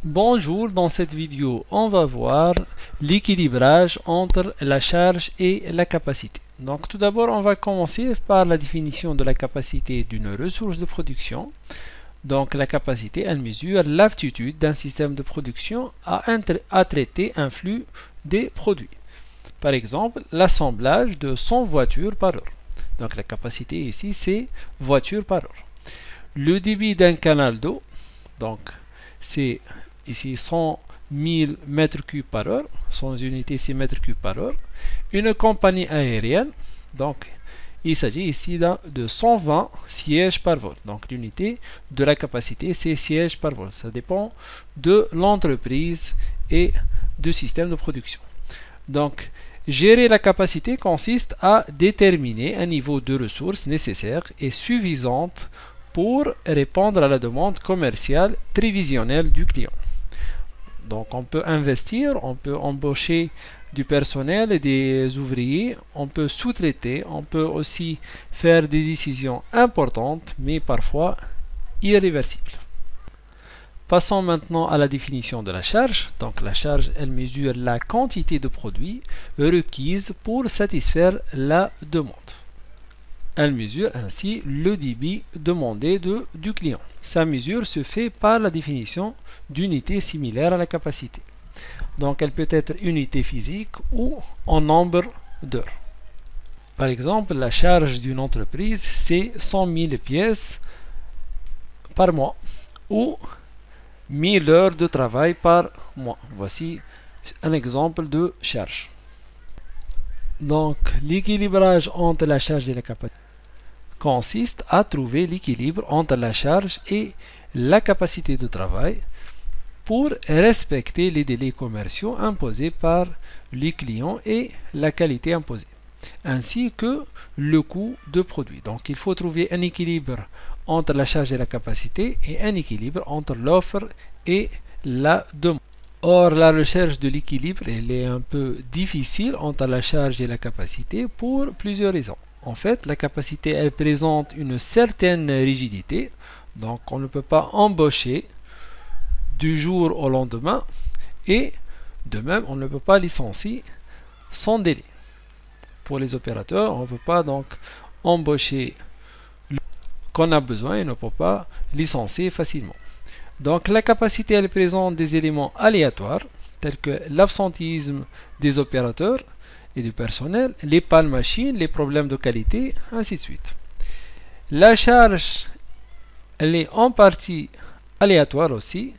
Bonjour, dans cette vidéo, on va voir l'équilibrage entre la charge et la capacité. Donc tout d'abord, on va commencer par la définition de la capacité d'une ressource de production. Donc la capacité, elle mesure l'aptitude d'un système de production à traiter un flux des produits. Par exemple, l'assemblage de 100 voitures par heure. Donc la capacité ici, c'est voitures par heure. Le débit d'un canal d'eau, donc c'est ici 100 000 mètres cubes par heure, 100 unités c'est mètres cubes par heure. Une compagnie aérienne, donc il s'agit ici de 120 sièges par vol. Donc l'unité de la capacité c'est sièges par vol. Ça dépend de l'entreprise et du système de production. Donc gérer la capacité consiste à déterminer un niveau de ressources nécessaire et suffisante pour répondre à la demande commerciale prévisionnelle du client. Donc on peut investir, on peut embaucher du personnel et des ouvriers, on peut sous-traiter, on peut aussi faire des décisions importantes, mais parfois irréversibles. Passons maintenant à la définition de la charge. Donc la charge, elle mesure la quantité de produits requise pour satisfaire la demande. Elle mesure ainsi le débit demandé du client. Sa mesure se fait par la définition d'unités similaires à la capacité. Donc elle peut être unité physique ou en nombre d'heures. Par exemple, la charge d'une entreprise, c'est 100 000 pièces par mois ou 1000 heures de travail par mois. Voici un exemple de charge. Donc l'équilibrage entre la charge et la capacité consiste à trouver l'équilibre entre la charge et la capacité de travail pour respecter les délais commerciaux imposés par les clients et la qualité imposée, ainsi que le coût de produit. Donc il faut trouver un équilibre entre la charge et la capacité et un équilibre entre l'offre et la demande. Or, la recherche de l'équilibre elle est un peu difficile entre la charge et la capacité pour plusieurs raisons. En fait, la capacité, elle présente une certaine rigidité, donc on ne peut pas embaucher du jour au lendemain, et de même, on ne peut pas licencier sans délai. Pour les opérateurs, on ne peut pas donc embaucher qu'on a besoin et on ne peut pas licencier facilement. Donc la capacité, elle présente des éléments aléatoires, tels que l'absentéisme des opérateurs et du personnel, les pannes machines, les problèmes de qualité, ainsi de suite. La charge, elle est en partie aléatoire aussi.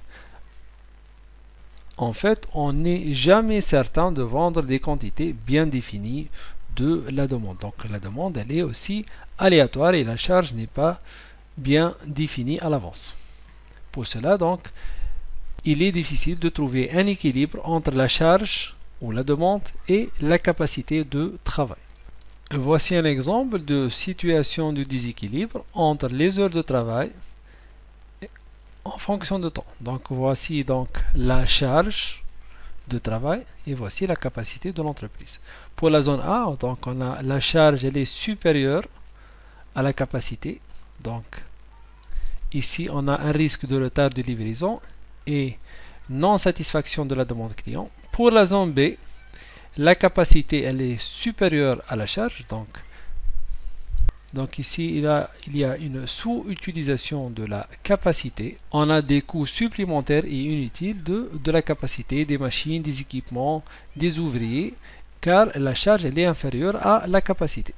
En fait, on n'est jamais certain de vendre des quantités bien définies de la demande. Donc la demande, elle est aussi aléatoire et la charge n'est pas bien définie à l'avance. Pour cela, donc, il est difficile de trouver un équilibre entre la charge ou la demande et la capacité de travail. Voici un exemple de situation de déséquilibre entre les heures de travail en fonction de temps. Donc voici donc la charge de travail et voici la capacité de l'entreprise. Pour la zone A, donc on a la charge, elle est supérieure à la capacité. Donc ici on a un risque de retard de livraison et non satisfaction de la demande client. Pour la zone B, la capacité elle est supérieure à la charge, donc ici il y a une sous-utilisation de la capacité. On a des coûts supplémentaires et inutiles de la capacité, des machines, des équipements, des ouvriers, car la charge elle est inférieure à la capacité.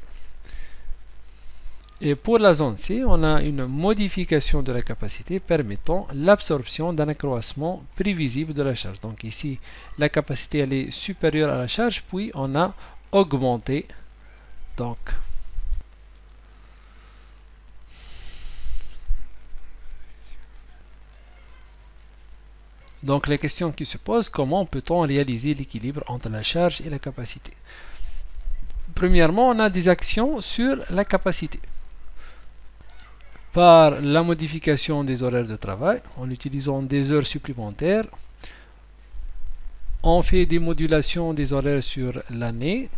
Et pour la zone C, on a une modification de la capacité permettant l'absorption d'un accroissement prévisible de la charge. Donc ici, la capacité elle est supérieure à la charge, puis on a augmenté. Donc la question qui se pose, comment peut-on réaliser l'équilibre entre la charge et la capacité? Premièrement, on a des actions sur la capacité. Par la modification des horaires de travail, en utilisant des heures supplémentaires, on fait des modulations des horaires sur l'année,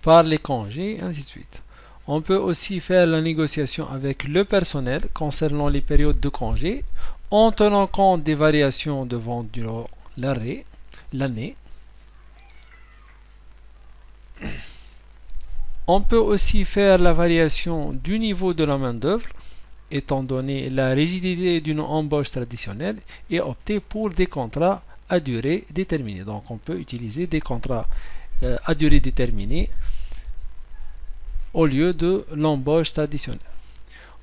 par les congés, ainsi de suite. On peut aussi faire la négociation avec le personnel concernant les périodes de congé en tenant compte des variations de vente durant l'année. On peut aussi faire la variation du niveau de la main-d'œuvre, étant donné la rigidité d'une embauche traditionnelle, et opter pour des contrats à durée déterminée. Donc on peut utiliser des contrats à durée déterminée au lieu de l'embauche traditionnelle.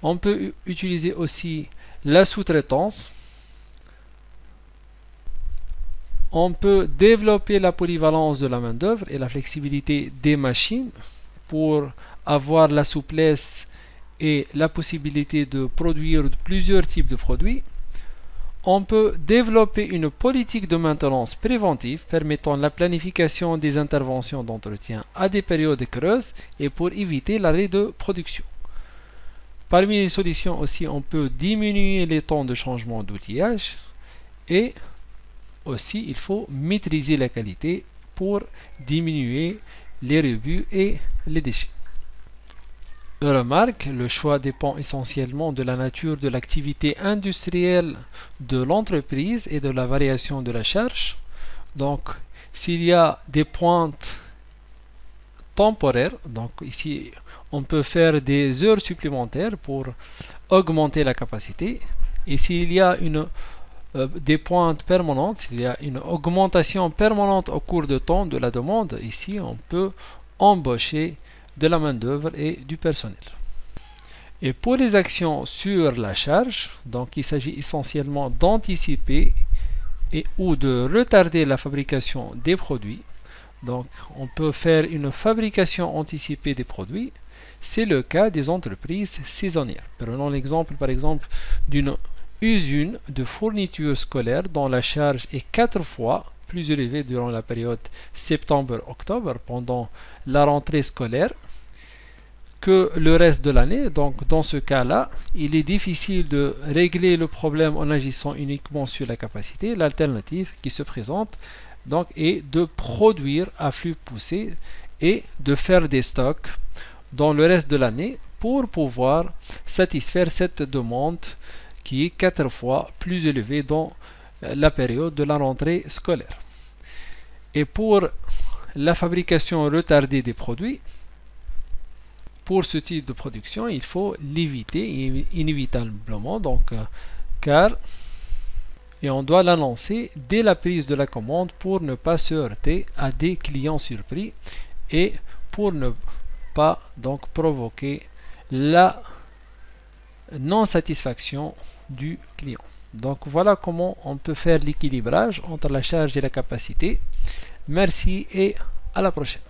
On peut utiliser aussi la sous-traitance. On peut développer la polyvalence de la main-d'œuvre et la flexibilité des machines pour avoir la souplesse et la possibilité de produire plusieurs types de produits. On peut développer une politique de maintenance préventive permettant la planification des interventions d'entretien à des périodes creuses et pour éviter l'arrêt de production. Parmi les solutions aussi, on peut diminuer les temps de changement d'outillage et aussi il faut maîtriser la qualité pour diminuer les rebuts et les déchets. Remarque, le choix dépend essentiellement de la nature de l'activité industrielle de l'entreprise et de la variation de la charge. Donc, s'il y a des pointes temporaires, donc ici on peut faire des heures supplémentaires pour augmenter la capacité. Et s'il y a des pointes permanentes, s'il y a une augmentation permanente au cours de temps de la demande, ici on peut embaucher de la main-d'œuvre et du personnel. Et pour les actions sur la charge, donc il s'agit essentiellement d'anticiper et ou de retarder la fabrication des produits. Donc on peut faire une fabrication anticipée des produits. C'est le cas des entreprises saisonnières. Prenons l'exemple par exemple d'une usine de fourniture scolaire dont la charge est 4 fois plus élevée durant la période septembre-octobre pendant la rentrée scolaire que le reste de l'année. Donc dans ce cas-là, il est difficile de régler le problème en agissant uniquement sur la capacité. L'alternative qui se présente donc est de produire à flux poussé et de faire des stocks dans le reste de l'année pour pouvoir satisfaire cette demande qui est 4 fois plus élevée dans la période de la rentrée scolaire. Et pour la fabrication retardée des produits, pour ce type de production, il faut l'éviter inévitablement, et on doit l'annoncer dès la prise de la commande pour ne pas se heurter à des clients surpris et pour ne pas donc provoquer la non-satisfaction du client. Donc voilà comment on peut faire l'équilibrage entre la charge et la capacité. Merci et à la prochaine.